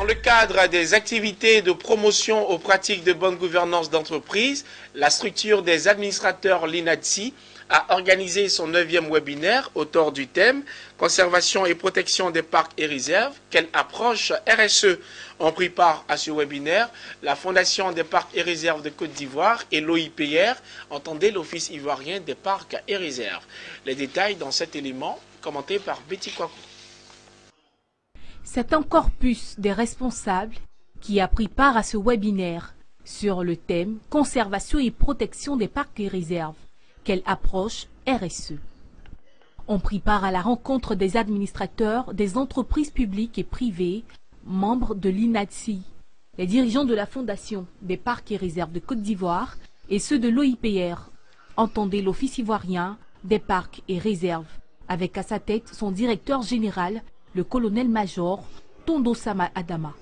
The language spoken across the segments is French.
Dans le cadre des activités de promotion aux pratiques de bonne gouvernance d'entreprise, la structure des administrateurs l'INADSI a organisé son 9e webinaire autour du thème « Conservation et protection des parcs et réserves. Quelle approche RSE ?» Ont pris part à ce webinaire la Fondation des parcs et réserves de Côte d'Ivoire et l'OIPR, entendez l'Office ivoirien des parcs et réserves. Les détails dans cet élément, commenté par Betty Kwaku. C'est un corpus des responsables qui a pris part à ce webinaire sur le thème « Conservation et protection des parcs et réserves. Quelle approche RSE ?» Ont pris part à la rencontre des administrateurs des entreprises publiques et privées, membres de l'INADSI, les dirigeants de la Fondation des parcs et réserves de Côte d'Ivoire et ceux de l'OIPR, entendez l'Office ivoirien des parcs et réserves, avec à sa tête son directeur général, le colonel-major Tondo Sama Adama.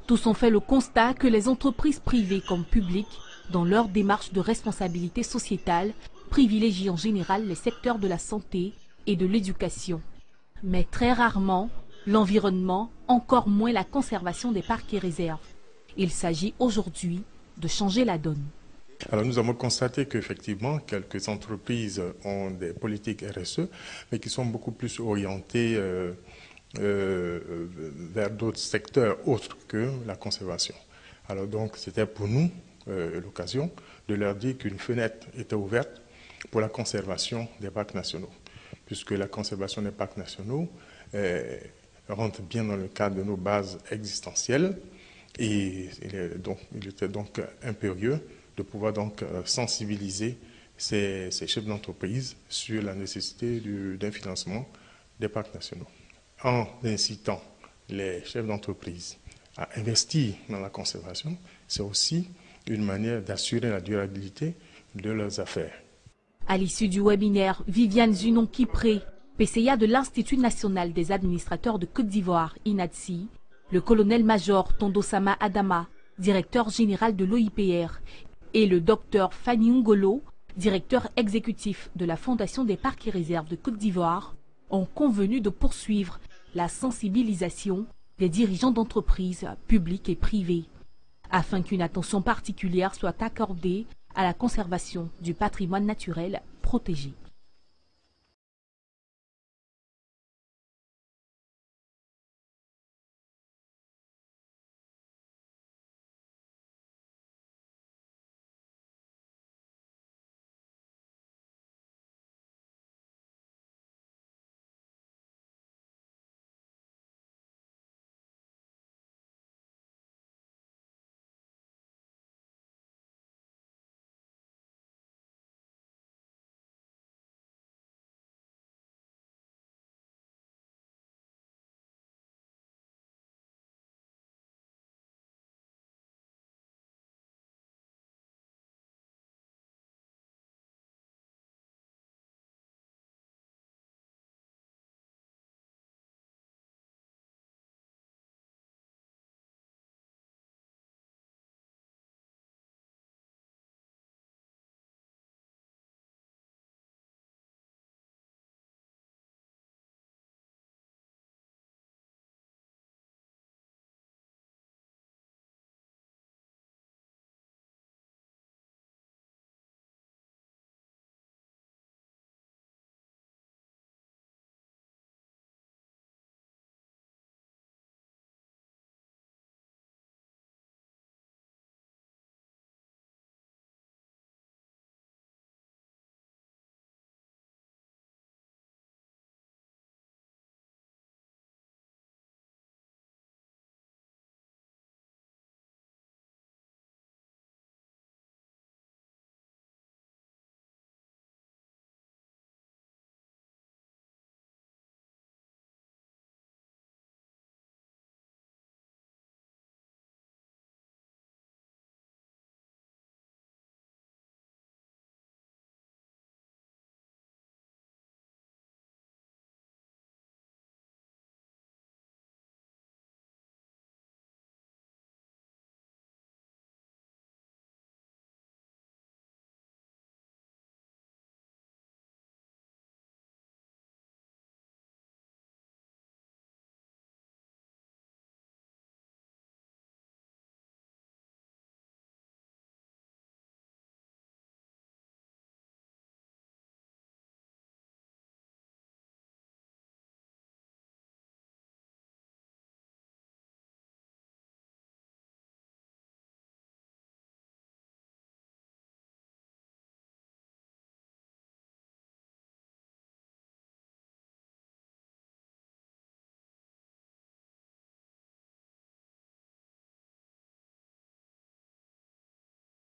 Tous ont fait le constat que les entreprises privées comme publiques, dans leur démarche de responsabilité sociétale, privilégient en général les secteurs de la santé et de l'éducation. Mais très rarement, l'environnement, encore moins la conservation des parcs et réserves. Il s'agit aujourd'hui de changer la donne. Alors nous avons constaté qu'effectivement, quelques entreprises ont des politiques RSE, mais qui sont beaucoup plus orientées vers d'autres secteurs autres que la conservation. Alors donc c'était pour nous l'occasion de leur dire qu'une fenêtre était ouverte pour la conservation des parcs nationaux, puisque la conservation des parcs nationaux rentre bien dans le cadre de nos bases existentielles et il était donc impérieux de pouvoir donc sensibiliser ces chefs d'entreprise sur la nécessité d'un financement des parcs nationaux. En incitant les chefs d'entreprise à investir dans la conservation, c'est aussi une manière d'assurer la durabilité de leurs affaires. À l'issue du webinaire, Viviane Zunon-Kipré, PCA de l'Institut national des administrateurs de Côte d'Ivoire, INADSI, le colonel-major Tondo Sama Adama, directeur général de l'OIPR, et le docteur Fanny Ngolo, directeur exécutif de la Fondation des parcs et réserves de Côte d'Ivoire, ont convenu de poursuivre la sensibilisation des dirigeants d'entreprises publiques et privées, afin qu'une attention particulière soit accordée à la conservation du patrimoine naturel protégé.